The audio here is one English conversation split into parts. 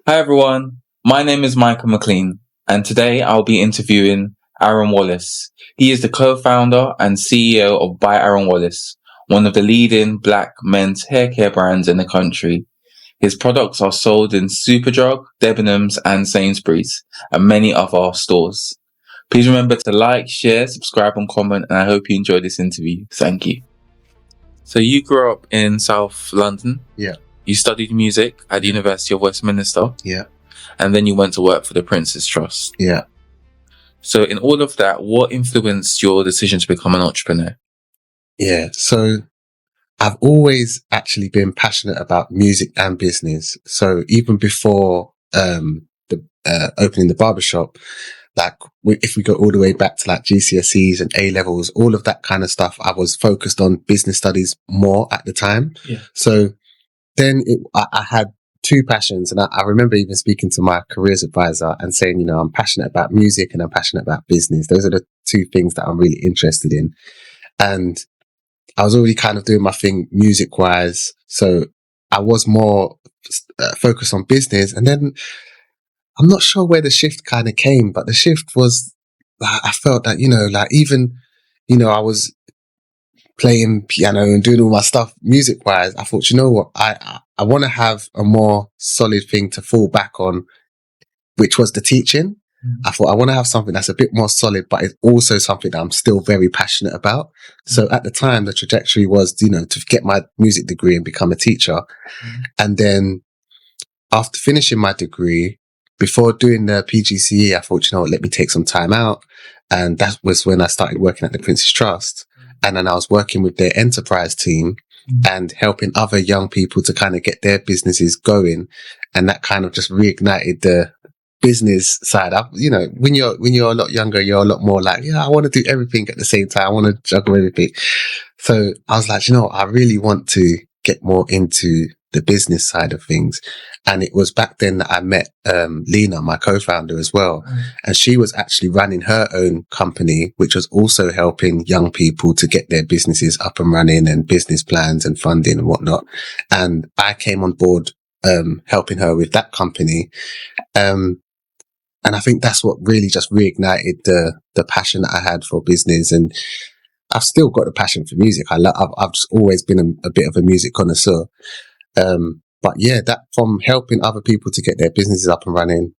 Hi everyone, my name is Micah McLean, and today I'll be interviewing Aaron Wallace. He is the co-founder and CEO of By Aaron Wallace, one of the leading black men's hair care brands in the country. His products are sold in Superdrug, Debenhams and Sainsbury's, and many other stores. Please remember to like, share, subscribe and comment, and I hope you enjoy this interview. Thank you. So you grew up in South London. Yeah. You studied music at the University of Westminster. Yeah. And then you went to work for the Prince's Trust. Yeah. So in all of that, what influenced your decision to become an entrepreneur? Yeah. So I've always actually been passionate about music and business. So even before opening the barbershop, if we go all the way back to like GCSEs and A levels, all of that kind of stuff, I was focused on business studies more at the time. Yeah. So then I had two passions, and I remember even speaking to my careers advisor and saying, I'm passionate about music and I'm passionate about business. Those are the two things that I'm really interested in. And I was already kind of doing my thing music wise. So I was more focused on business. And then I'm not sure where the shift kind of came, but the shift was, I felt that, I was playing piano and doing all my stuff music wise. I thought, I want to have a more solid thing to fall back on, which was the teaching. I thought I want to have something that's a bit more solid, but it's also something that I'm still very passionate about. So at the time, the trajectory was, to get my music degree and become a teacher. And then after finishing my degree, before doing the PGCE, I thought, let me take some time out. And that was when I started working at the Prince's Trust. And then I was working with their enterprise team and helping other young people to kind of get their businesses going. And that kind of just reignited the business side up. When you're a lot younger, you're a lot more like, I want to do everything at the same time. I want to juggle everything. So I was like, I really want to get more into the business side of things. And it was back then that I met Lena, my co-founder as well. And she was actually running her own company, which was also helping young people to get their businesses up and running and business plans and funding and whatnot. And I came on board helping her with that company. And I think that's what really just reignited the passion that I had for business. And I've still got a passion for music. I've just always been a bit of a music connoisseur. But yeah, that from helping other people to get their businesses up and running,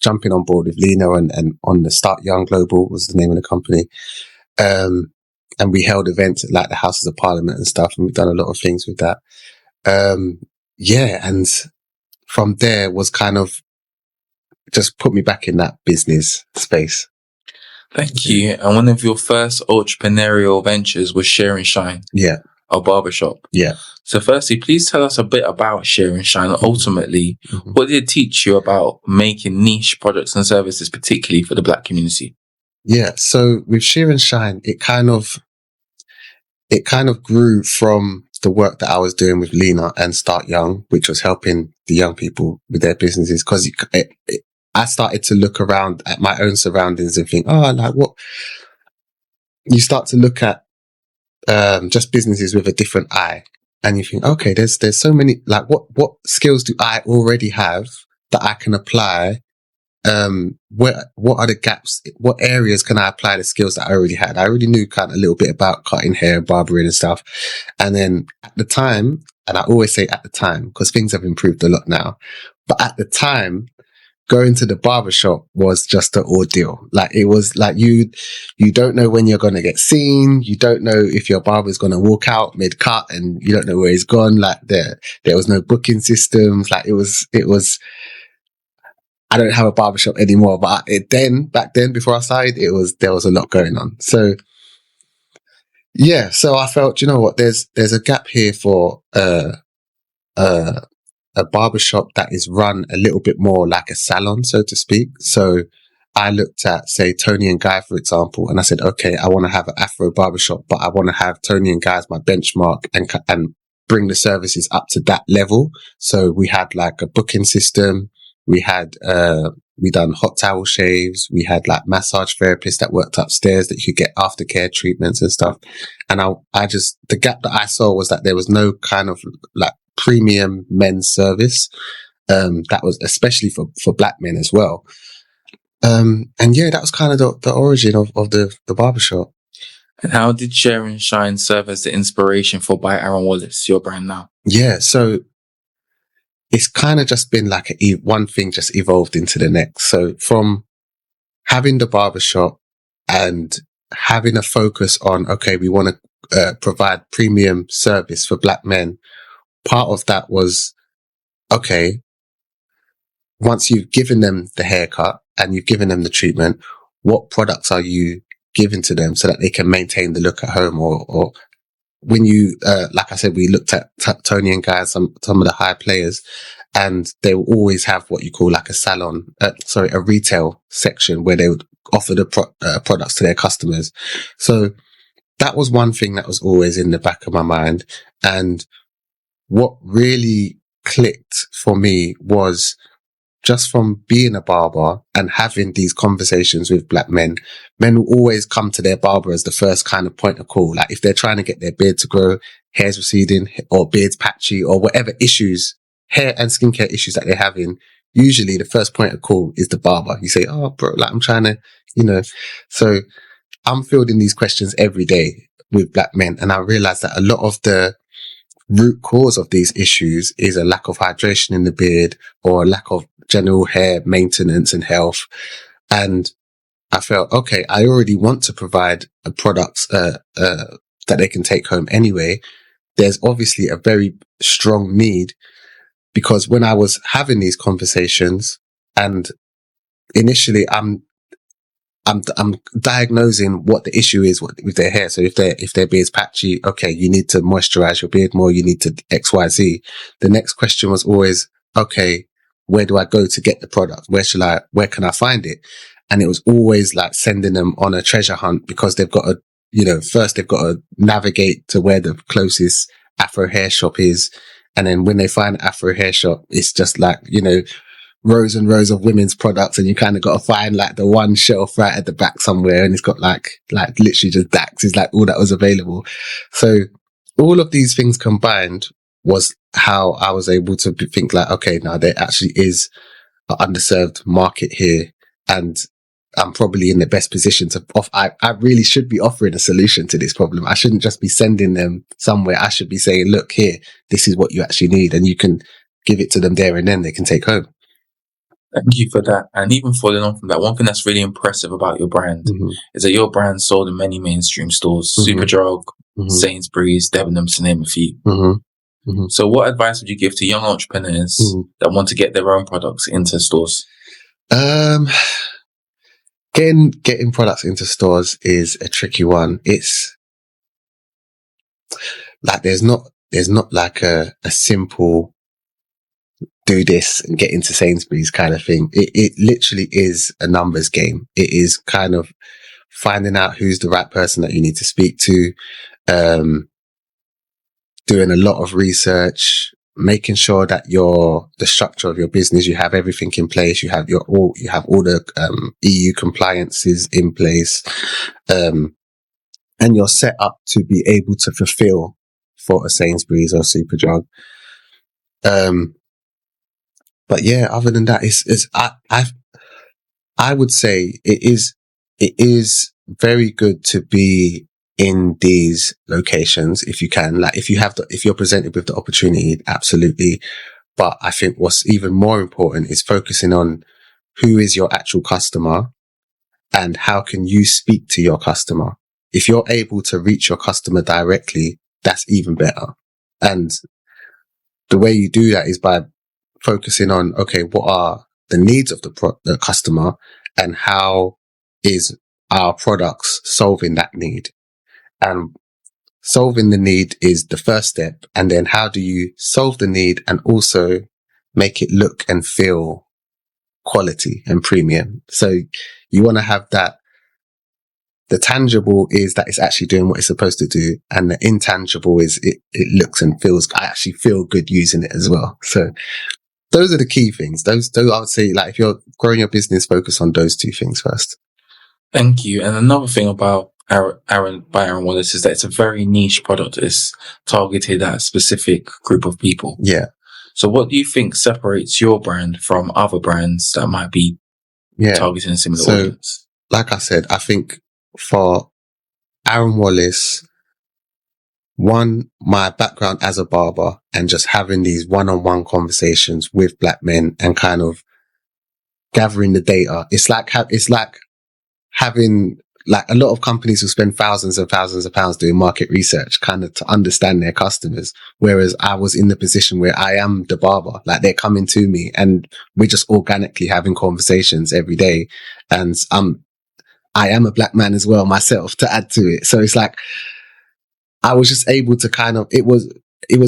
jumping on board with Lena and on the Start Young Global was the name of the company. And we held events at like the Houses of Parliament and stuff. And we've done a lot of things with that. And from there was kind of just put me back in that business space. Thank you. And one of your first entrepreneurial ventures was Shear and Shine. Yeah. A barbershop. Yeah. So firstly, please tell us a bit about Shear and Shine. Ultimately, what did it teach you about making niche products and services, particularly for the Black community? Yeah. So with Shear and Shine, it kind of grew from the work that I was doing with Lena and Start Young, which was helping the young people with their businesses. Because I started to look around at my own surroundings and think, what? You start to look at just businesses with a different eye, and you think, okay, there's so many. Like, what skills do I already have that I can apply? What are the gaps? What areas can I apply the skills that I already had? I already knew kind of a little bit about cutting hair, barbering and stuff. And then at the time, and I always say at the time, because things have improved a lot now, but at the time, going to the barbershop was just an ordeal. Like, it was like you don't know when you're going to get seen. You don't know if your barber's going to walk out mid cut and you don't know where he's gone. Like there was no booking systems. Like it was, I don't have a barbershop anymore, but back then before I started, there was a lot going on. So yeah, so I felt, there's a gap here for, a barbershop that is run a little bit more like a salon, so to speak. So I looked at, say, Tony and Guy, for example, and I said, okay, I want to have an Afro barbershop, but I want to have Tony and Guy as my benchmark and bring the services up to that level. So we had like a booking system. We had, we done hot towel shaves. We had like massage therapists that worked upstairs that you could get aftercare treatments and stuff. And the gap that I saw was that there was no kind of like premium men's service. That was especially for black men as well. And yeah, that was kind of the origin of the barbershop. And how did Share and Shine serve as the inspiration for By Aaron Wallace, your brand now? Yeah, so it's kind of just been like one thing just evolved into the next. So from having the barbershop and having a focus on, okay, we want to provide premium service for black men. Part of that was, okay, once you've given them the haircut and you've given them the treatment, what products are you giving to them so that they can maintain the look at home? Or when you, like I said, we looked at Tony and Guy, some of the high players, and they will always have what you call like a retail section where they would offer the products to their customers. So that was one thing that was always in the back of my mind. And what really clicked for me was just from being a barber and having these conversations with black men will always come to their barber as the first kind of point of call. Like if they're trying to get their beard to grow, hair's receding, or beard's patchy, or whatever issues, hair and skincare issues that they're having, usually the first point of call is the barber. You say, oh, bro, like I'm trying to, so I'm fielding these questions every day with black men. And I realized that a lot of the root cause of these issues is a lack of hydration in the beard or a lack of general hair maintenance and health. And I felt, okay, I already want to provide a product that they can take home anyway. There's obviously a very strong need, because when I was having these conversations, and initially I'm diagnosing what the issue is with their hair. So if their beard's patchy, okay, you need to moisturize your beard more. You need to XYZ. The next question was always, okay, where do I go to get the product? Where can I find it? And it was always like sending them on a treasure hunt, because they've got to, first they've got to navigate to where the closest Afro hair shop is. And then when they find an Afro hair shop, it's just like, rows and rows of women's products, and you kind of got to find like the one shelf right at the back somewhere, and it's got like literally just Dax is like all that was available. So all of these things combined was how I was able to think like, okay, now there actually is an underserved market here, and I'm probably in the best position to I really should be offering a solution to this problem. I shouldn't just be sending them somewhere. I should be saying, look here, this is what you actually need, and you can give it to them there and then they can take home. Thank you for that. And even following on from that, one thing that's really impressive about your brand is that your brand sold in many mainstream stores, Superdrug, Sainsbury's, Debenhams, to name a few. So what advice would you give to young entrepreneurs that want to get their own products into stores? Getting products into stores is a tricky one. It's like there's not like a simple do this and get into Sainsbury's kind of thing. It literally is a numbers game. It is kind of finding out who's the right person that you need to speak to, doing a lot of research, making sure that the structure of your business, you have everything in place. You have all the EU compliances in place, and you're set up to be able to fulfill for a Sainsbury's or Superdrug. But yeah, other than that, I would say it is very good to be in these locations if you can. Like if you're presented with the opportunity, absolutely. But I think what's even more important is focusing on who is your actual customer and how can you speak to your customer. If you're able to reach your customer directly, that's even better. And the way you do that is by focusing on, okay, what are the needs of the customer and how is our products solving that need? And solving the need is the first step. And then how do you solve the need and also make it look and feel quality and premium? So you want to have that. The tangible is that it's actually doing what it's supposed to do. And the intangible is it looks and feels, I actually feel good using it as well. So those are the key things. Those I would say, like if you're growing your business, focus on those two things first. Thank you. And another thing about Aaron Wallace is that it's a very niche product. It's targeted at a specific group of people. Yeah. So what do you think separates your brand from other brands that might be targeting a similar audience? Like I said, I think for Aaron Wallace, one, my background as a barber and just having these one-on-one conversations with black men and kind of gathering the data. It's like having, like, a lot of companies will spend thousands and thousands of pounds doing market research kind of to understand their customers. Whereas I was in the position where I am the barber, like they're coming to me and we're just organically having conversations every day. And I am a black man as well myself to add to it. So it's like, I was just able to kind of, it was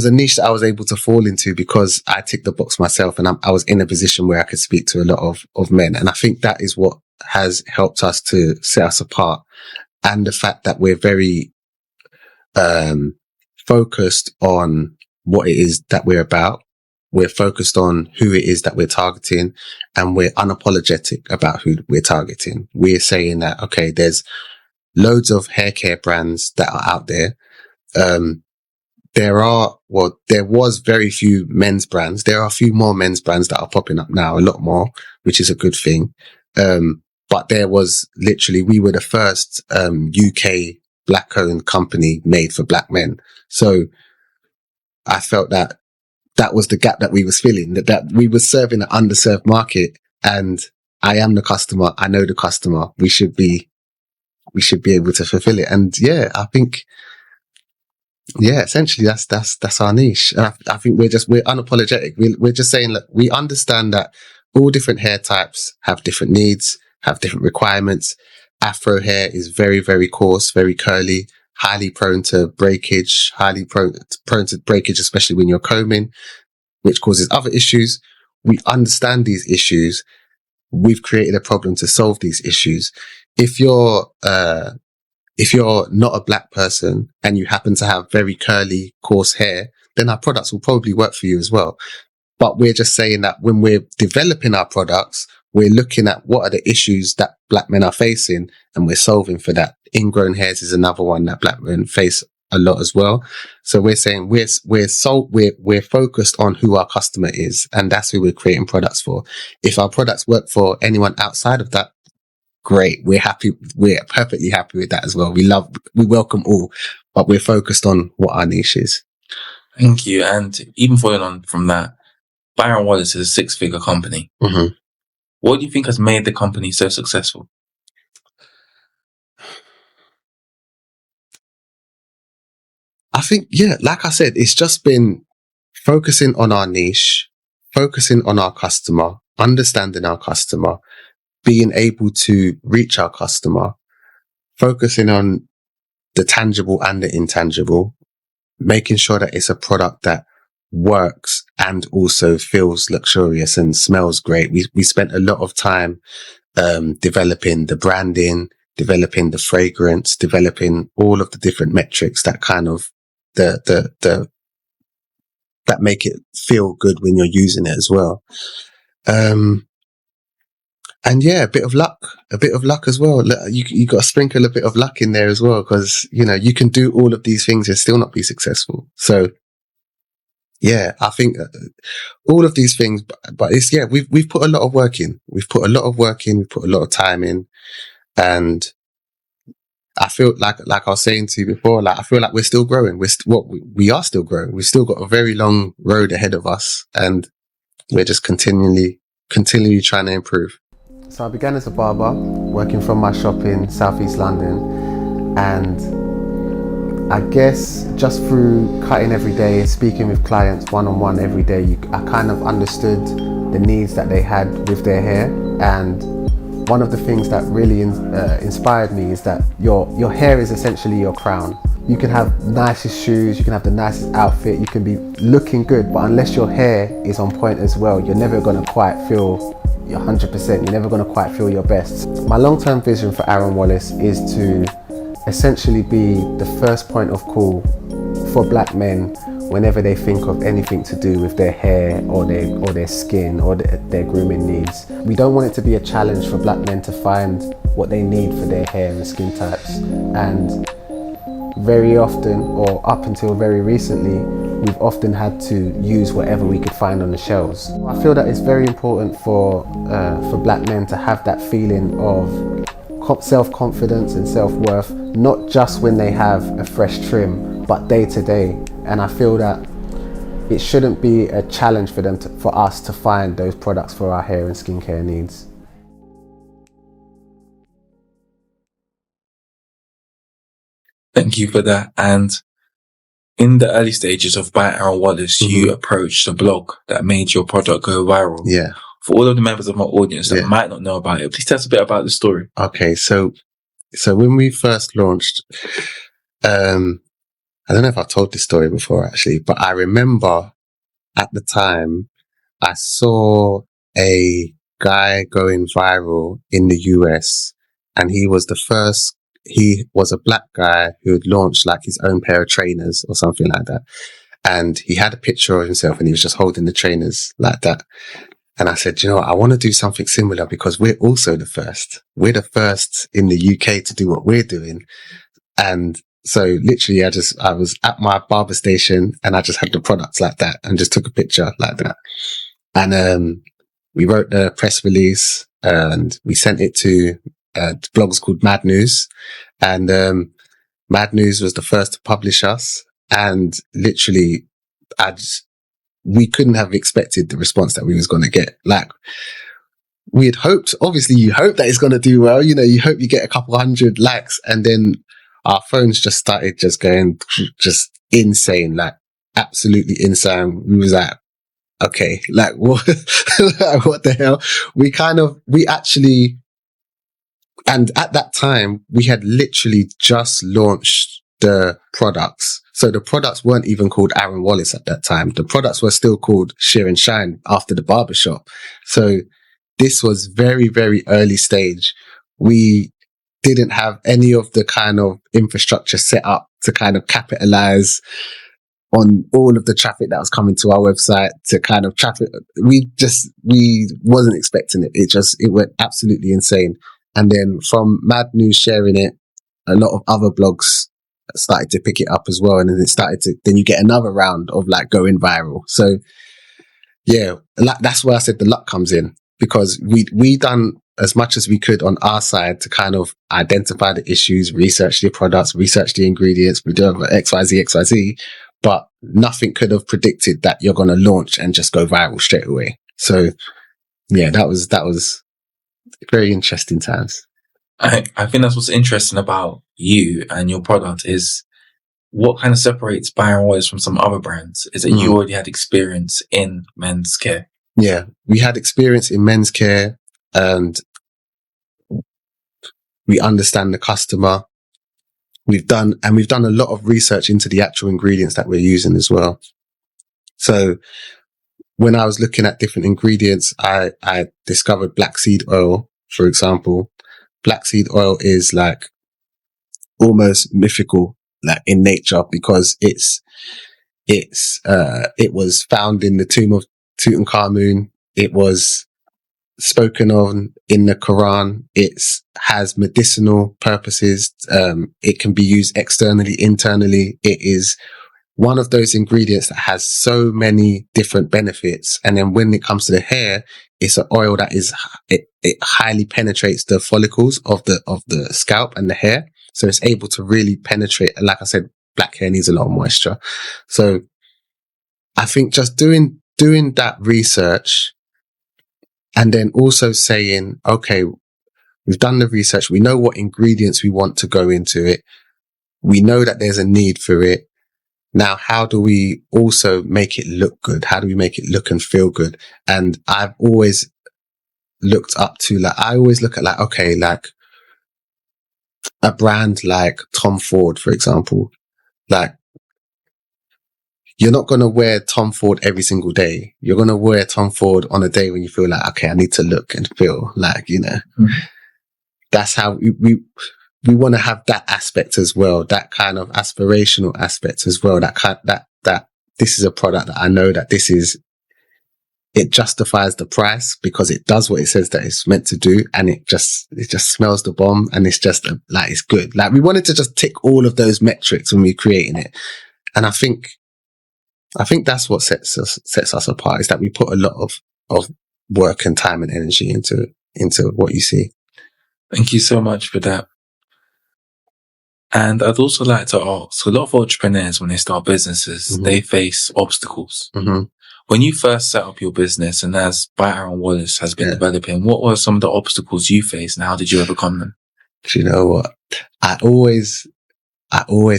a niche that I was able to fall into because I ticked the box myself and I was in a position where I could speak to a lot of men. And I think that is what has helped us to set us apart. And the fact that we're very, focused on what it is that we're about. We're focused on who it is that we're targeting, and we're unapologetic about who we're targeting. We're saying that, okay, there's loads of hair care brands that are out there. There was very few men's brands. There are a few more men's brands that are popping up now, a lot more, which is a good thing. But there was literally, we were the first, UK black owned company made for black men. So I felt that was the gap that we was filling, that we were serving an underserved market, and I am the customer. I know the customer. We should be able to fulfill it. And yeah, I think, essentially that's our niche. And I think we're unapologetic. We're just saying, look, we understand that all different hair types have different needs, have different requirements. Afro hair is very, very coarse, very curly, highly prone to breakage, especially when you're combing, which causes other issues. We understand these issues. We've created a problem to solve these issues. If you're not a black person and you happen to have very curly, coarse hair, then our products will probably work for you as well. But we're just saying that when we're developing our products, we're looking at what are the issues that black men are facing, and we're solving for that. Ingrown hairs is another one that black men face a lot as well. So we're saying we're focused on who our customer is, and that's who we're creating products for. If our products work for anyone outside of that, great. We're happy. We're perfectly happy with that as well. We welcome all, but we're focused on what our niche is. Thank you. And even following on from that, Aaron Wallace is a 6-figure company. Mm-hmm. What do you think has made the company so successful? I think, like I said, it's just been focusing on our niche, focusing on our customer, understanding our customer, being able to reach our customer, focusing on the tangible and the intangible, making sure that it's a product that works and also feels luxurious and smells great. We spent a lot of time developing the branding, developing the fragrance, developing all of the different metrics that kind of that make it feel good when you're using it as well. And yeah, a bit of luck as well. You got to sprinkle a bit of luck in there as well, because, you can do all of these things and still not be successful. So yeah, I think all of these things, but it's, we've put a lot of work in. We've put a lot of time in, and I feel like I was saying to you before, like I feel like we're still growing. We are still growing. We've still got a very long road ahead of us, and we're just continually trying to improve. So I began as a barber, working from my shop in Southeast London, and I guess just through cutting every day, speaking with clients one-on-one every day, I kind of understood the needs that they had with their hair. And one of the things that really inspired me is that your hair is essentially your crown. You can have the nicest shoes, you can have the nicest outfit, you can be looking good, but unless your hair is on point as well, you're never going to quite feel 100%. You're never going to quite feel your best. My long-term vision for Aaron Wallace is to essentially be the first point of call for black men whenever they think of anything to do with their hair or their skin or their grooming needs. We don't want it to be a challenge for black men to find what they need for their hair and skin types. And very often, or up until very recently, we've often had to use whatever we could find on the shelves. I feel that it's very important for black men to have that feeling of self-confidence and self-worth, not just when they have a fresh trim, but day to day. And I feel that it shouldn't be a challenge for for us to find those products for our hair and skincare needs. Thank you for that. And in the early stages of By Aaron Wallace, you approached a blog that made your product go viral. Yeah. For all of the members of my audience that might not know about it, please tell us a bit about the story. Okay, so when we first launched, I don't know if I've told this story before actually, but I remember at the time I saw a guy going viral in the US, and he was a black guy who had launched like his own pair of trainers or something like that. And he had a picture of himself and he was just holding the trainers like that. And I said, you know what, I want to do something similar because we're also the first. We're the first in the UK to do what we're doing. And so literally I was at my barber station and I just had the products like that and just took a picture like that. And we wrote the press release and we sent it to blogs called Mad News. And Mad News was the first to publish us. And literally, we couldn't have expected the response that we was going to get. Like, we had hoped, obviously you hope that it's going to do well, you know, you hope you get a couple hundred likes, and then our phones just started just going just insane, like absolutely insane. We was like, okay, like what, what the hell? And at that time we had literally just launched the products. So the products weren't even called Aaron Wallace at that time. The products were still called Shear and Shine after the Barbershop. So this was very, very early stage. We didn't have any of the kind of infrastructure set up to kind of capitalize on all of the traffic that was coming to our website, to kind of traffic. We wasn't expecting it. It went absolutely insane. And then from Mad News sharing it, a lot of other blogs started to pick it up as well. And then you get another round of like going viral. So yeah, that's where I said the luck comes in, because we done as much as we could on our side to kind of identify the issues, research the products, research the ingredients, we do XYZ, but nothing could have predicted that you're going to launch and just go viral straight away. So yeah, that was very interesting times. I think that's what's interesting about you and your product is what kind of separates By Aaron Wallace from some other brands is that you already had experience in men's care. Yeah, we had experience in men's care and we understand the customer. We've done a lot of research into the actual ingredients that we're using as well. So when I was looking at different ingredients, I discovered black seed oil, for example. Black seed oil is like almost mythical, like in nature, because it was found in the tomb of Tutankhamun. It was spoken on in the Quran. It has medicinal purposes. It can be used externally, internally. It is one of those ingredients that has so many different benefits. And then when it comes to the hair, it's an oil that it highly penetrates the follicles of the scalp and the hair. So it's able to really penetrate. And like I said, black hair needs a lot of moisture. So I think just doing that research and then also saying, okay, we've done the research. We know what ingredients we want to go into it. We know that there's a need for it. Now, how do we also make it look good? How do we make it look and feel good? And I've always looked up to, like, I always look at like, okay, like a brand like Tom Ford, for example, like you're not going to wear Tom Ford every single day. You're going to wear Tom Ford on a day when you feel like, okay, I need to look and feel like, you know, that's how we want to have that aspect as well, that kind of aspirational aspect as well, that this is a product that I know that this is it justifies the price because it does what it says that it's meant to do, and it just smells the bomb, and it's just like, it's good. Like, we wanted to just tick all of those metrics when we're creating it, and I think that's what sets us apart, is that we put a lot of work and time and energy into what you see. Thank you so much for that. And I'd also like to ask, a lot of entrepreneurs, when they start businesses, they face obstacles. When you first set up your business, and as By Aaron Wallace has been developing, what were some of the obstacles you faced, and how did you overcome them? Do you know what? I always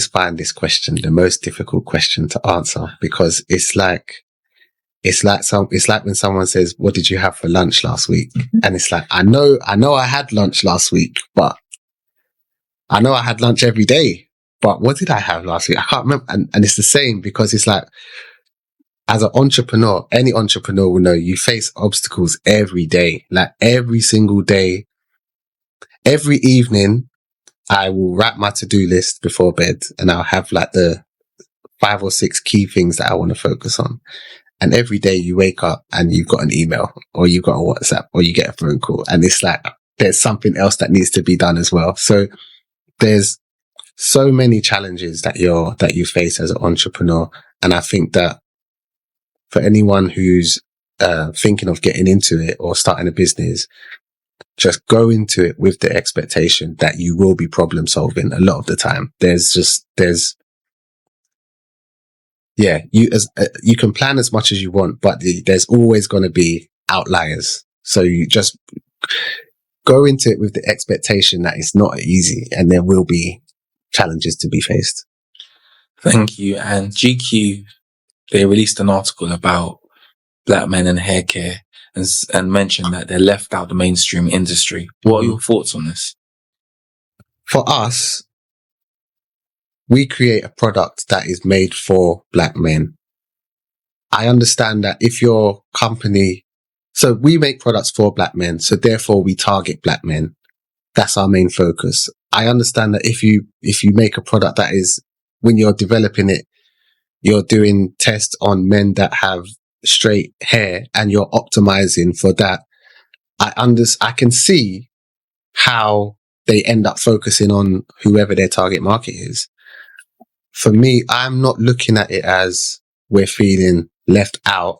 find this question the most difficult question to answer, because it's like when someone says, "What did you have for lunch last week?" And it's like, I know I had lunch last week, but I know I had lunch every day, but what did I have last week? I can't remember. And it's the same, because it's like, as an entrepreneur, any entrepreneur will know you face obstacles every day, like every single day. Every evening, I will write my to-do list before bed, and I'll have like the 5 or 6 key things that I want to focus on. And every day you wake up and you've got an email, or you've got a WhatsApp, or you get a phone call, and it's like, there's something else that needs to be done as well. So there's so many challenges that you face as an entrepreneur. And I think that for anyone who's thinking of getting into it or starting a business, just go into it with the expectation that you will be problem solving a lot of the time. You can plan as much as you want, but there's always going to be outliers. So you just go into it with the expectation that it's not easy, and there will be challenges to be faced. Thank you. And GQ, they released an article about black men and hair care, and mentioned that they're left out the mainstream industry. What are your thoughts on this? For us, we create a product that is made for black men. I understand that if your company, so we make products for black men, so therefore we target black men. That's our main focus. I understand that if you make a product that is, when you're developing it, you're doing tests on men that have straight hair and you're optimizing for that. I can see how they end up focusing on whoever their target market is. For me, I'm not looking at it as we're feeling left out.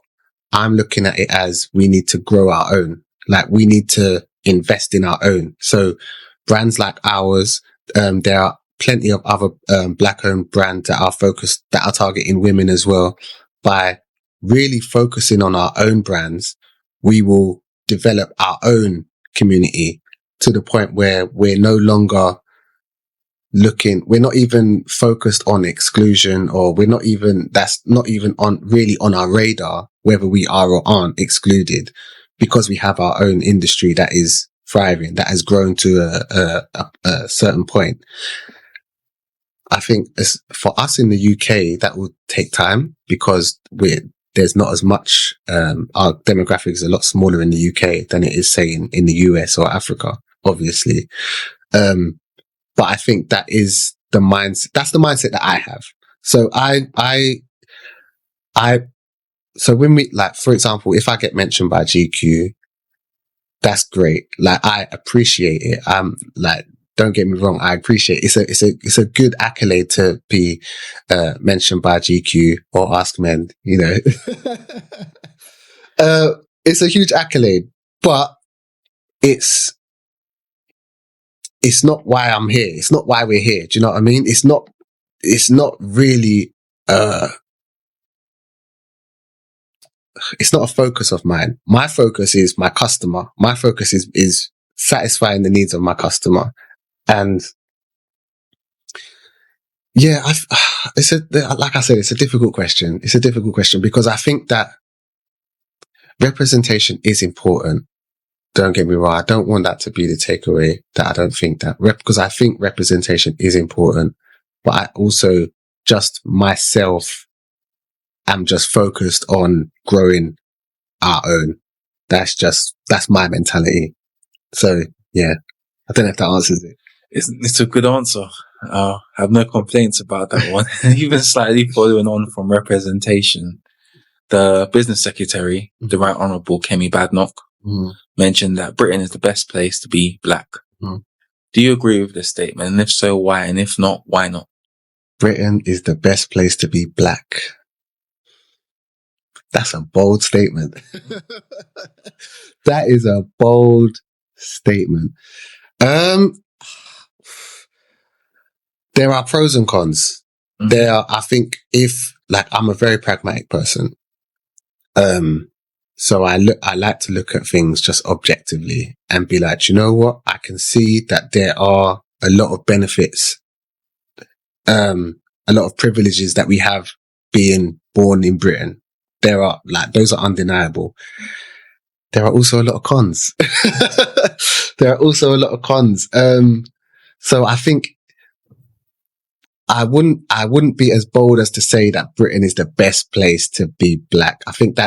I'm looking at it as we need to grow our own. Like, we need to invest in our own. So brands like ours, there are plenty of other black-owned brands that are targeting women as well. By really focusing on our own brands, we will develop our own community to the point where we're no longer we're not even focused on exclusion, or that's not even on our radar, whether we are or aren't excluded, because we have our own industry that is thriving, that has grown to a certain point. I think for us in the UK, that will take time, because there's not as much, our demographic is a lot smaller in the UK than it is, say, in the US or Africa, obviously. But I think that is the mindset. That's the mindset that I have. So so when we, like, for example, if I get mentioned by GQ, that's great. Like, I appreciate it. Like, don't get me wrong, I appreciate it. It's a good accolade to be mentioned by GQ or Ask Men, you know. It's a huge accolade, but it's not why I'm here. It's not why we're here. Do you know what I mean? It's not really it's not a focus of mine. My focus is my customer. My focus is satisfying the needs of my customer. And yeah, like I said, it's a difficult question. It's a difficult question, because I think that representation is important. Don't get me wrong. I don't want that to be the takeaway, that I don't think that, because I think representation is important, but I also just myself am just focused on growing our own. That's my mentality. So yeah, I don't know if that answers it. It's a good answer. I have no complaints about that one. Even slightly following on from representation, the business secretary, the Right Honourable Kemi Badenoch, mentioned that Britain is the best place to be black. Do you agree with this statement? And if so, why? And if not, why not? Britain is the best place to be black. That's a bold statement. That is a bold statement. There are pros and cons. I think I'm a very pragmatic person. So I like to look at things just objectively and be like, you know what? I can see that there are a lot of benefits, a lot of privileges that we have being born in Britain. Those are undeniable. There are also a lot of cons. So I think I wouldn't be as bold as to say that Britain is the best place to be black. I think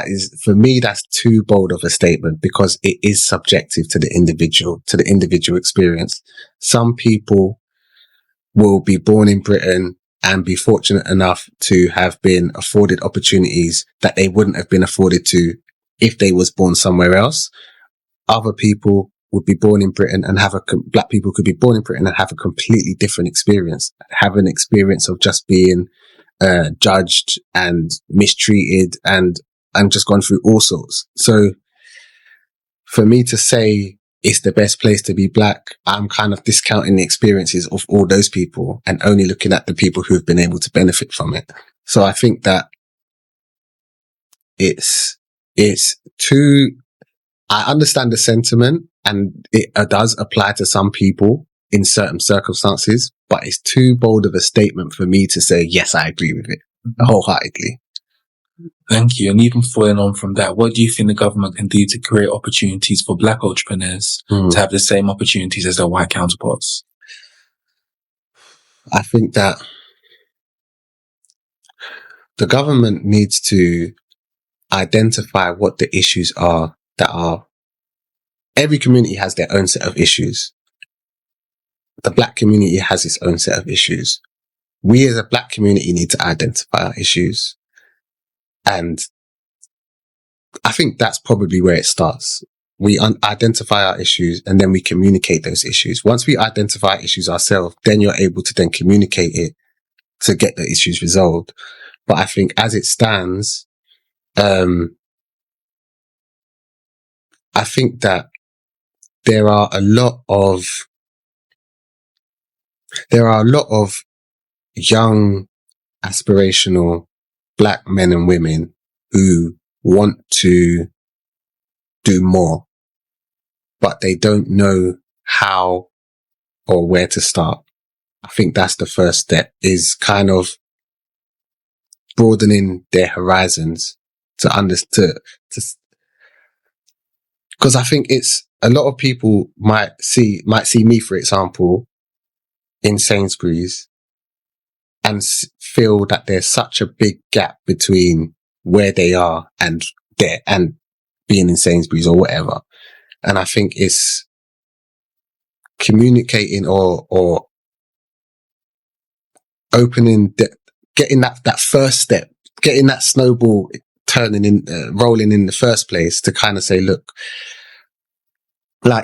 for me, that's too bold of a statement because it is subjective to the individual experience. Some people will be born in Britain and be fortunate enough to have been afforded opportunities that they wouldn't have been afforded to if they was born somewhere else. Other people would be born in Britain and black people could be born in Britain and have a completely different experience, have an experience of just being judged and mistreated and just gone through all sorts. So for me to say it's the best place to be black, I'm kind of discounting the experiences of all those people and only looking at the people who've been able to benefit from it. So I think that I understand the sentiment and it does apply to some people in certain circumstances, but it's too bold of a statement for me to say, yes, I agree with it wholeheartedly. Thank you. And even following on from that, what do you think the government can do to create opportunities for black entrepreneurs to have the same opportunities as their white counterparts? I think that the government needs to identify what the issues are every community has their own set of issues. The black community has its own set of issues. We as a black community need to identify our issues. And I think that's probably where it starts. We identify our issues and then we communicate those issues. Once we identify issues ourselves, then you're able to then communicate it to get the issues resolved. But I think as it stands, I think that there are a lot of young, aspirational black men and women who want to do more, but they don't know how or where to start. I think that's the first step, is kind of broadening their horizons to understand. Because I think it's a lot of people might see me, for example, in Sainsbury's and feel that there's such a big gap between where they are and being in Sainsbury's or whatever. And I think it's communicating or opening, getting that first step, getting that snowball rolling in the first place to kind of say, look,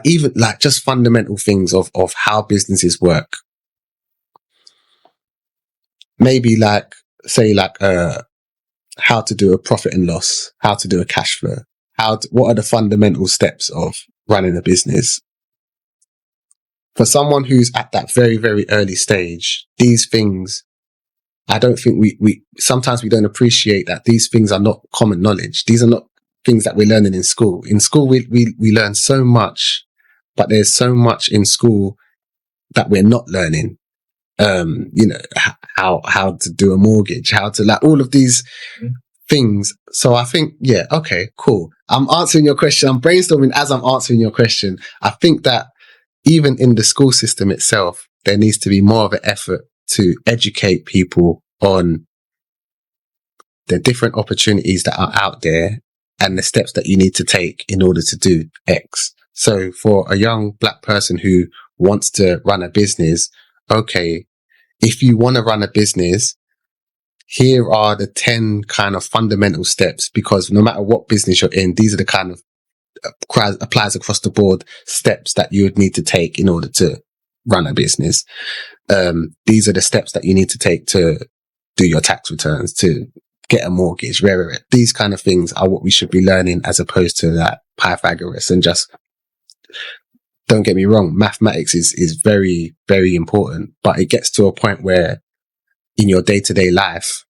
even just fundamental things of how businesses work. Maybe how to do a profit and loss, how to do a cash flow, what are the fundamental steps of running a business? For someone who's at that very, very early stage, these things, I don't think sometimes we don't appreciate that these things are not common knowledge. These are not things that we're learning in school. In school, we learn so much, but there's so much in school that we're not learning. How to do a mortgage, how to all of these things. So I think, yeah, okay, cool. I'm answering your question. I'm brainstorming as I'm answering your question. I think that even in the school system itself, there needs to be more of an effort to educate people on the different opportunities that are out there and the steps that you need to take in order to do X. So for a young black person who wants to run a business, okay, if you want to run a business, here are the 10 kind of fundamental steps, because no matter what business you're in, these are the kind of applies across the board steps that you would need to take in order to run a business. These are the steps that you need to take to do your tax returns, to get a mortgage, rare. These kind of things are what we should be learning, as opposed to that Pythagoras. And just, don't get me wrong, mathematics is very, very important, but it gets to a point where in your day-to-day life,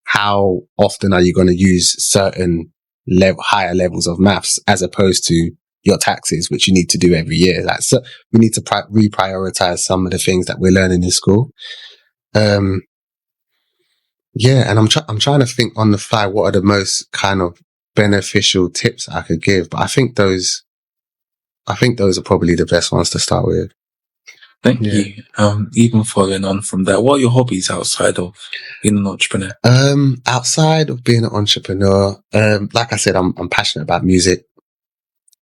how often are you going to use certain higher levels of maths as opposed to your taxes, which you need to do every year? Like, so we need to reprioritize some of the things that we're learning in school. Yeah, and I'm trying to think on the fly what are the most kind of beneficial tips I could give, but I think those are probably the best ones to start with. Thank you. Even following on from that, what are your hobbies outside of being an entrepreneur? Outside of being an entrepreneur, like I said, I'm passionate about music.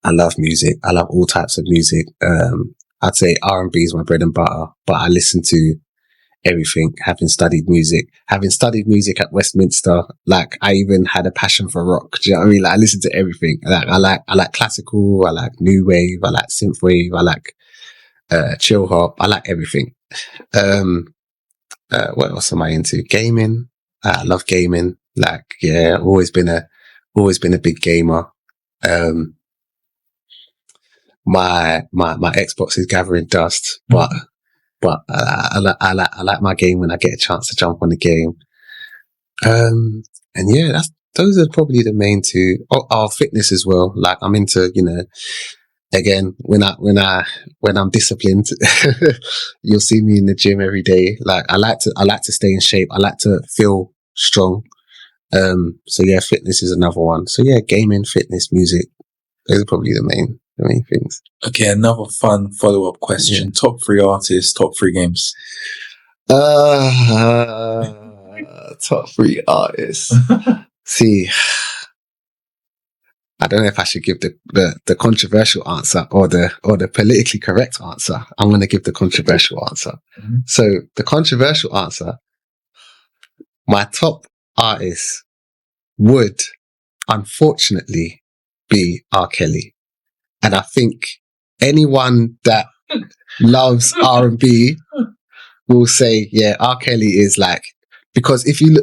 I love music. I love all types of music. I'd say R&B is my bread and butter, but I listen to everything. Having studied music at Westminster, like, I even had a passion for rock. Do you know what I mean? Like, I listen to everything. I like classical. I like new wave. I like synth wave. I like chill hop. I like everything. What else am I into? Gaming. I love gaming. Like, yeah, always been a big gamer. My Xbox is gathering dust, but I like my game when I get a chance to jump on the game. And yeah, those are probably the main two. Oh, fitness as well. Like, I'm into, again, when I'm disciplined, you'll see me in the gym every day. Like, I like to stay in shape. I like to feel strong. So yeah, fitness is another one. So yeah, gaming, fitness, music, those are probably the main things. Okay, another fun follow-up question. Yeah. Top 3 artists, top 3 games. Top 3 artists. See, I don't know if I should give the controversial answer or the politically correct answer. I'm going to give the controversial answer. Mm-hmm. So the controversial answer, my top artist would unfortunately be R. Kelly. And I think anyone that loves R&B will say, yeah, R. Kelly is like, because if you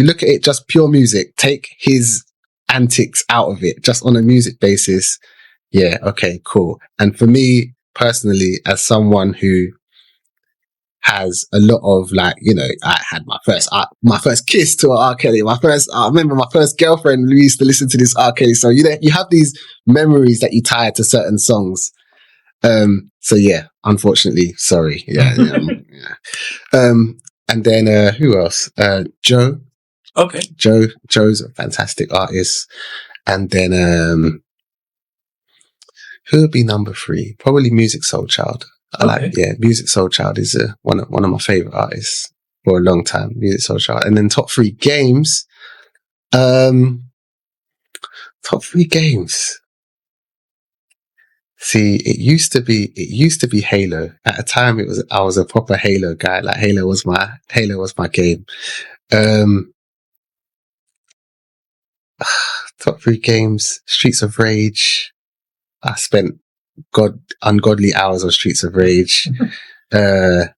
look at it, just pure music, take his antics out of it, just on a music basis, yeah, okay, cool. And for me personally, as someone who has a lot of, like, I had my first kiss to R. Kelly. I remember my first girlfriend, we used to listen to this R. Kelly. So, you have these memories that you tie to certain songs. So yeah, unfortunately, sorry. Yeah. And then, who else? Joe. Okay. Joe's a fantastic artist. And then, who would be number 3? Probably Music Soul Child. Music Soul Child is one of my favorite artists for a long time. Music Soul Child. And then top 3 games. Top 3 games. See, it used to be Halo. At a time, I was a proper Halo guy. Like, Halo was my game. Top 3 games. Streets of Rage. I spent ungodly hours on Streets of Rage. For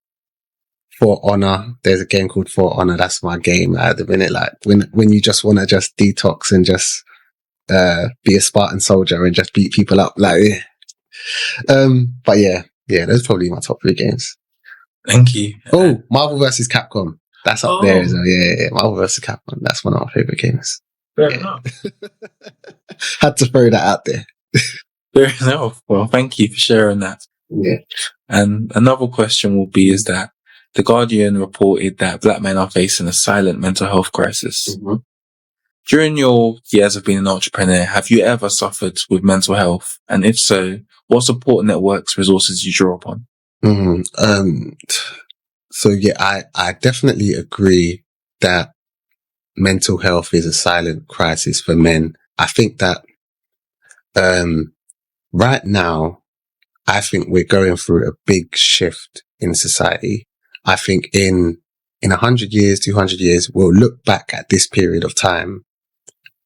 Honor, there's a game called For Honor. That's my game at the minute. Like, when you just want to just detox and just be a Spartan soldier and just beat people up, like. But yeah, those are probably my top 3 games. Thank you. Oh, Marvel vs. Capcom. That's up there as well. Yeah, Marvel vs. Capcom. That's one of my favorite games. Fair enough. Had to throw that out there. Fair enough. Well, thank you for sharing that. Yeah. And another question will be, is that The Guardian reported that Black men are facing a silent mental health crisis. Mm-hmm. During your years of being an entrepreneur, have you ever suffered with mental health? And if so, what support networks, resources you draw upon? Mm-hmm. So yeah, I definitely agree that mental health is a silent crisis for men. I think that, right now, I think we're going through a big shift in society. I think in in 100 years, 200 years, we'll look back at this period of time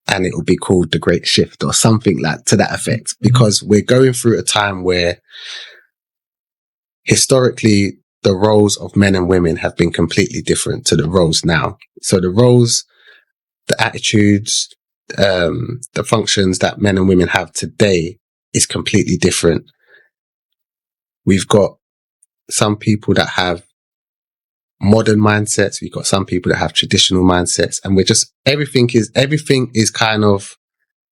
and it will be called the Great Shift or something like to that effect, because we're going through a time where historically the roles of men and women have been completely different to the roles now. So the roles, the attitudes, the functions that men and women have today is completely different. We've got some people that have modern mindsets. We've got some people that have traditional mindsets, and we're just, everything is kind of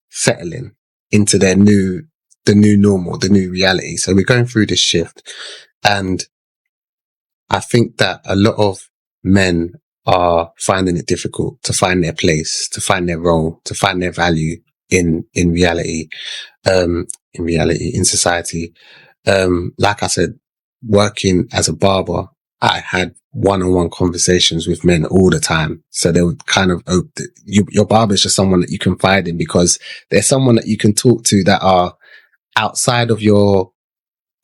settling into the new normal, the new reality. So we're going through this shift, and I think that a lot of men are finding it difficult to find their place, to find their role, to find their value in reality, in society. Like I said, working as a barber, I had one-on-one conversations with men all the time. So they would kind of, your barber is just someone that you confide in, because they're someone that you can talk to that are outside of your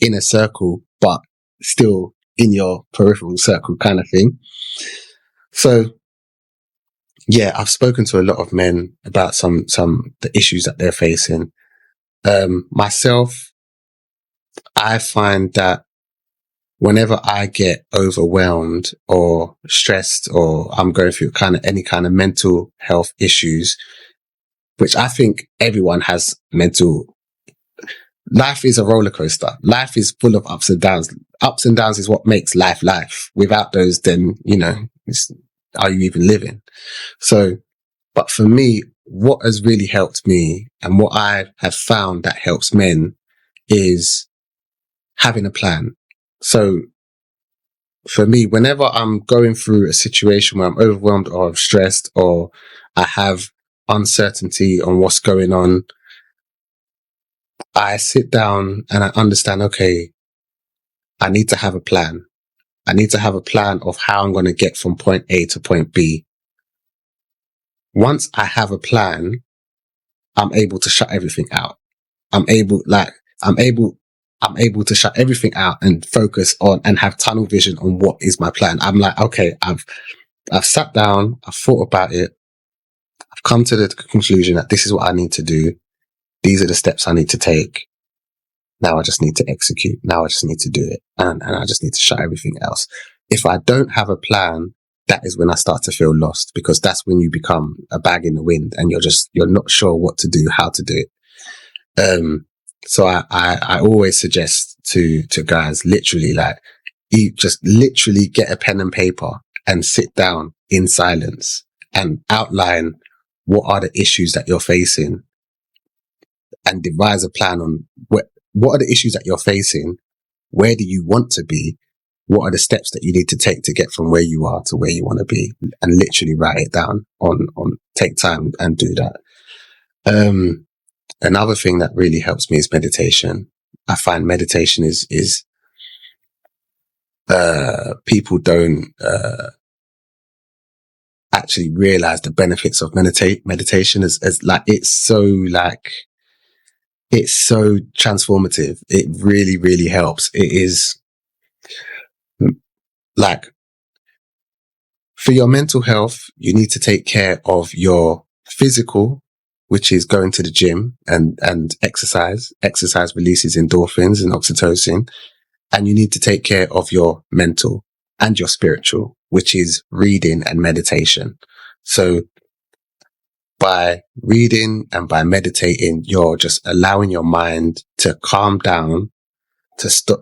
inner circle, but still in your peripheral circle kind of thing. So yeah, I've spoken to a lot of men about some the issues that they're facing. Myself, I find that whenever I get overwhelmed or stressed, or I'm going through any kind of mental health issues, which I think everyone has life is a roller coaster. Life is full of ups and downs. Ups and downs is what makes life life. Without those, then, are you even living? So, but for me, what has really helped me and what I have found that helps men is having a plan. So for me, whenever I'm going through a situation where I'm overwhelmed or I'm stressed or I have uncertainty on what's going on, I sit down and I understand, okay, I need to have a plan. I need to have a plan of how I'm going to get from point A to point B. Once I have a plan, I'm able to shut everything out. I'm able to shut everything out and focus on and have tunnel vision on what is my plan. I'm like, okay, I've sat down, I've thought about it. I've come to the conclusion that this is what I need to do. These are the steps I need to take. Now I just need to execute. Now I just need to do it. And I just need to shut everything else. If I don't have a plan, that is when I start to feel lost, because that's when you become a bag in the wind and you're not sure what to do, how to do it. So I always suggest to guys, literally, like, you just literally get a pen and paper and sit down in silence and outline what are the issues that you're facing and devise a plan on what are the issues that you're facing, where do you want to be, what are the steps that you need to take to get from where you are to where you want to be, and literally write it down take time and do that. Another thing that really helps me is meditation. I find meditation is people don't actually realize the benefits of meditation as like, it's so transformative. It really, really helps. It is like, for your mental health, you need to take care of your physical, which is going to the gym and exercise. Exercise releases endorphins and oxytocin. And you need to take care of your mental and your spiritual, which is reading and meditation. So by reading and by meditating, you're just allowing your mind to calm down, to stop.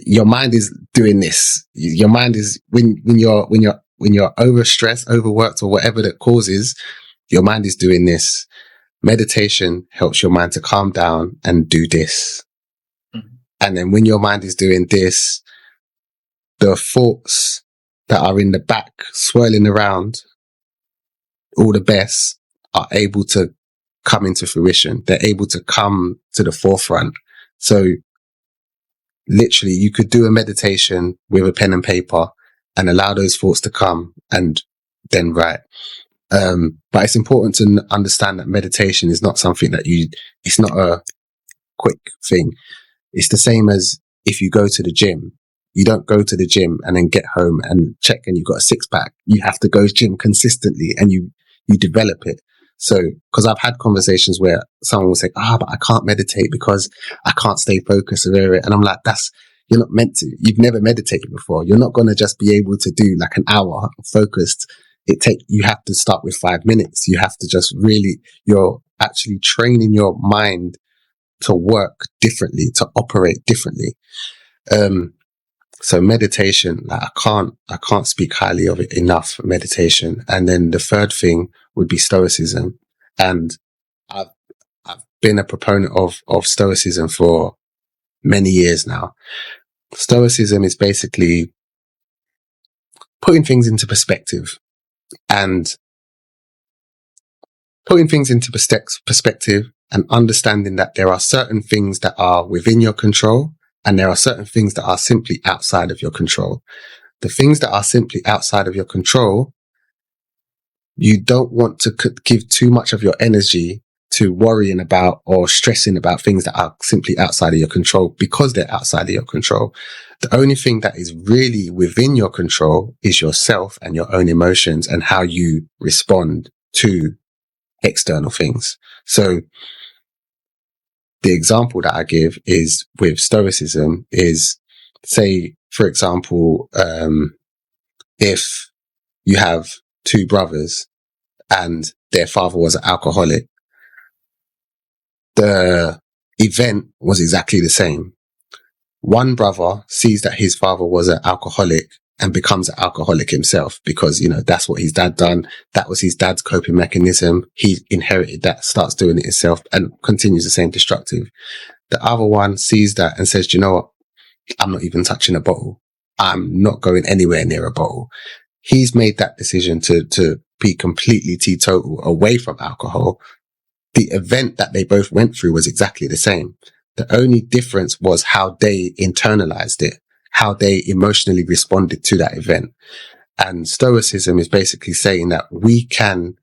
Your mind is doing this. Your mind is, when you're overstressed, overworked, or whatever that causes, your mind is doing this. Meditation helps your mind to calm down and do this. Mm-hmm. And then when your mind is doing this, the thoughts that are in the back swirling around, all the best, are able to come into fruition. They're able to come to the forefront. So literally, you could do a meditation with a pen and paper and allow those thoughts to come and then write. But it's important to understand that meditation is not something that it's not a quick thing. It's the same as if you go to the gym. You don't go to the gym and then get home and check and you've got a 6-pack. You have to go gym consistently and you develop it. So, because I've had conversations where someone will say, but I can't meditate because I can't stay focused. And I'm like, you're not meant to. You've never meditated before. You're not going to just be able to do like an hour focused. You have to start with 5 minutes. You have to just really, you're actually training your mind to work differently, to operate differently. So meditation, like I can't speak highly of it enough, meditation. And then the third thing would be stoicism. And I've been a proponent of stoicism for many years now. Stoicism is basically putting things into perspective and understanding that there are certain things that are within your control and there are certain things that are simply outside of your control. The things that are simply outside of your control, you don't want to give too much of your energy to worrying about or stressing about things that are simply outside of your control because they're outside of your control. The only thing that is really within your control is yourself and your own emotions and how you respond to external things. So the example that I give is with stoicism is, say, for example, if you have 2 brothers and their father was an alcoholic, the event was exactly the same. One brother sees that his father was an alcoholic and becomes an alcoholic himself because, that's what his dad done. That was his dad's coping mechanism. He inherited that, starts doing it himself and continues the same destructive. The other one sees that and says, you know what? I'm not even touching a bottle. I'm not going anywhere near a bottle. He's made that decision to be completely teetotal away from alcohol. The event that they both went through was exactly the same. The only difference was how they internalized it, how they emotionally responded to that event. And stoicism is basically saying that we can,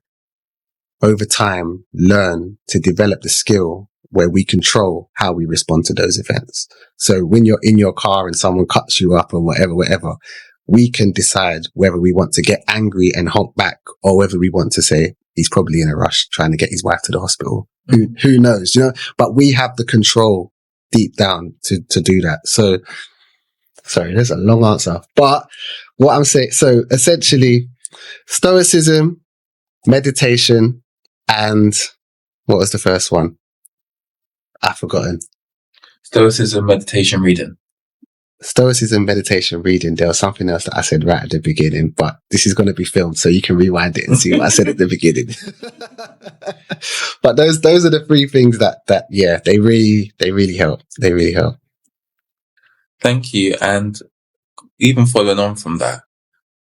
over time, learn to develop the skill where we control how we respond to those events. So when you're in your car and someone cuts you up and whatever, we can decide whether we want to get angry and honk back or whether we want to say, he's probably in a rush trying to get his wife to the hospital. Who knows, but we have the control deep down to do that. So, sorry, there's a long answer, but what I'm saying, so essentially stoicism, meditation, and what was the first one? I've forgotten. Stoicism, meditation, reading. Stoicism, meditation, reading. There was something else that I said right at the beginning, but this is going to be filmed, so you can rewind it and see what I said at the beginning. But those are the 3 things that yeah, they really help. They really help. Thank you. And even following on from that,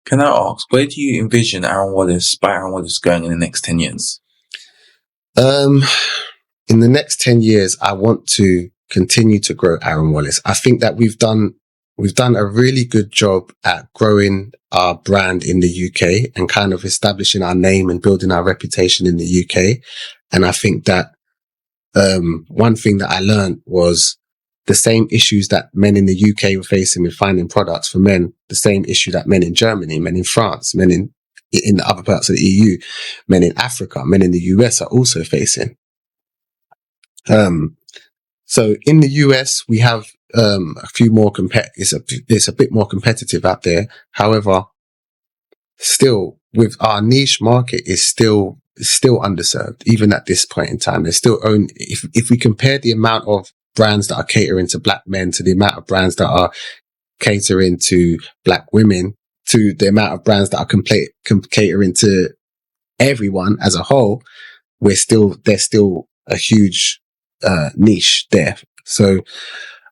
can I ask, where do you envision Aaron Wallace going in the next 10 years? In the next 10 years, I want to continue to grow Aaron Wallace. I think that we've done a really good job at growing our brand in the UK and kind of establishing our name and building our reputation in the UK. And I think that one thing that I learned was the same issues that men in the UK were facing with finding products for men, the same issue that men in Germany, men in France, men in the other parts of the EU, men in Africa, men in the US are also facing. So in the US, we have a few more it's a bit more competitive out there. However, still with our niche market is still underserved. Even at this point in time, there's still only, if we compare the amount of brands that are catering to black men to the amount of brands that are catering to black women to the amount of brands that are catering to everyone as a whole, there's still a huge niche there. So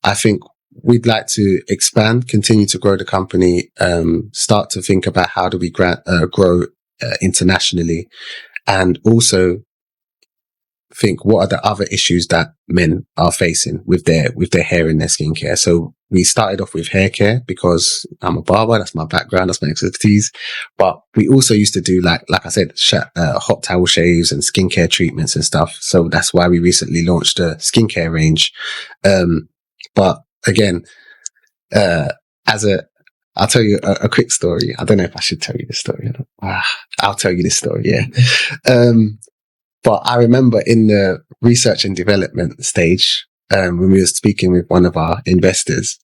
I think we'd like to expand, continue to grow the company, start to think about how do we grow internationally, and also think what are the other issues that men are facing with their hair and their skincare. So we started off with hair care because I'm a barber, that's my background, that's my expertise. But we also used to do like I said, hot towel shaves and skincare treatments and stuff. So that's why we recently launched a skincare range. But again, I'll tell you a quick story. I don't know if I should tell you this story. I'll tell you this story. Yeah. But I remember in the research and development stage, when we were speaking with one of our investors,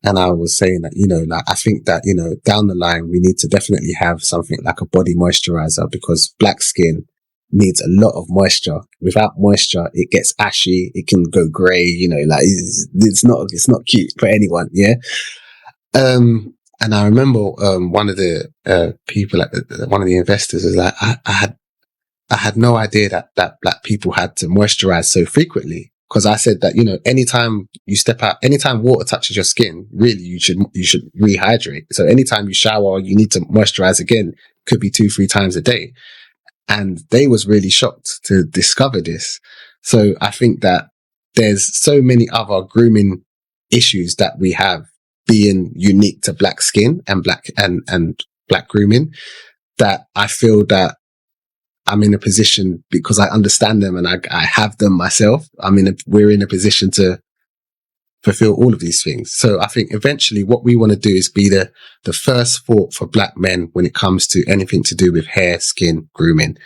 and I was saying that, like, I think that, down the line, we need to definitely have something like a body moisturizer, because black skin needs a lot of moisture. Without moisture, it gets ashy. It can go grey, like it's not cute for anyone. Yeah. And I remember, one of the, people one of the investors was like, I had no idea that black people had to moisturize so frequently. Cause I said that, anytime you step out, anytime water touches your skin, really, you should rehydrate. So anytime you shower, you need to moisturize again. Could be 2-3 times a day. And they was really shocked to discover this. So I think that there's so many other grooming issues that we have being unique to black skin and black grooming, that I feel that I'm in a position, because I understand them and I have them myself. We're in a position to fulfill all of these things. So I think eventually what we want to do is be the first thought for black men when it comes to anything to do with hair, skin, grooming.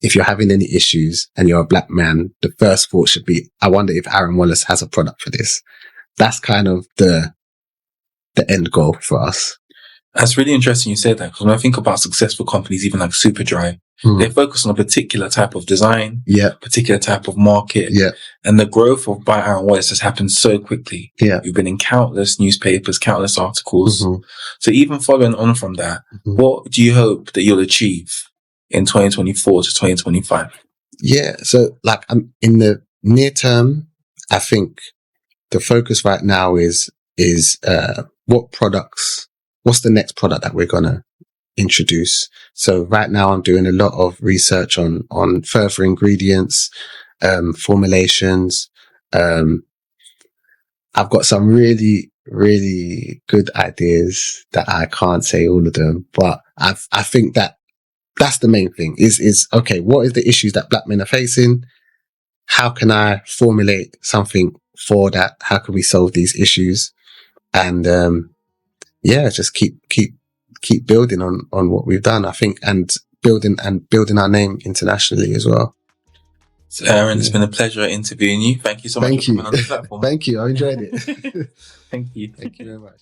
If you're having any issues and you're a black man, the first thought should be, I wonder if Aaron Wallace has a product for this. That's kind of the end goal for us. That's really interesting you said that, because when I think about successful companies, even like Superdry, they focus on a particular type of design, particular type of market, and the growth of by Aaron Wallace has happened so quickly. You've been in countless newspapers, countless articles. So even following on from that, what do you hope that you'll achieve in 2024 to 2025? Yeah, so like in the near term, I think the focus right now is what's the next product that we're gonna introduce. So right now I'm doing a lot of research on further ingredients, formulations. I've got some really, really good ideas that I can't say all of them, but I think that that's the main thing is okay, what is the issues that black men are facing? How can I formulate something for that? How can we solve these issues? And, just keep building on what we've done, I think, and building our name internationally as well. So Aaron, it's been a pleasure interviewing you. Thank you so much for coming on the platform. Thank you. I enjoyed it. Thank you. Thank you very much.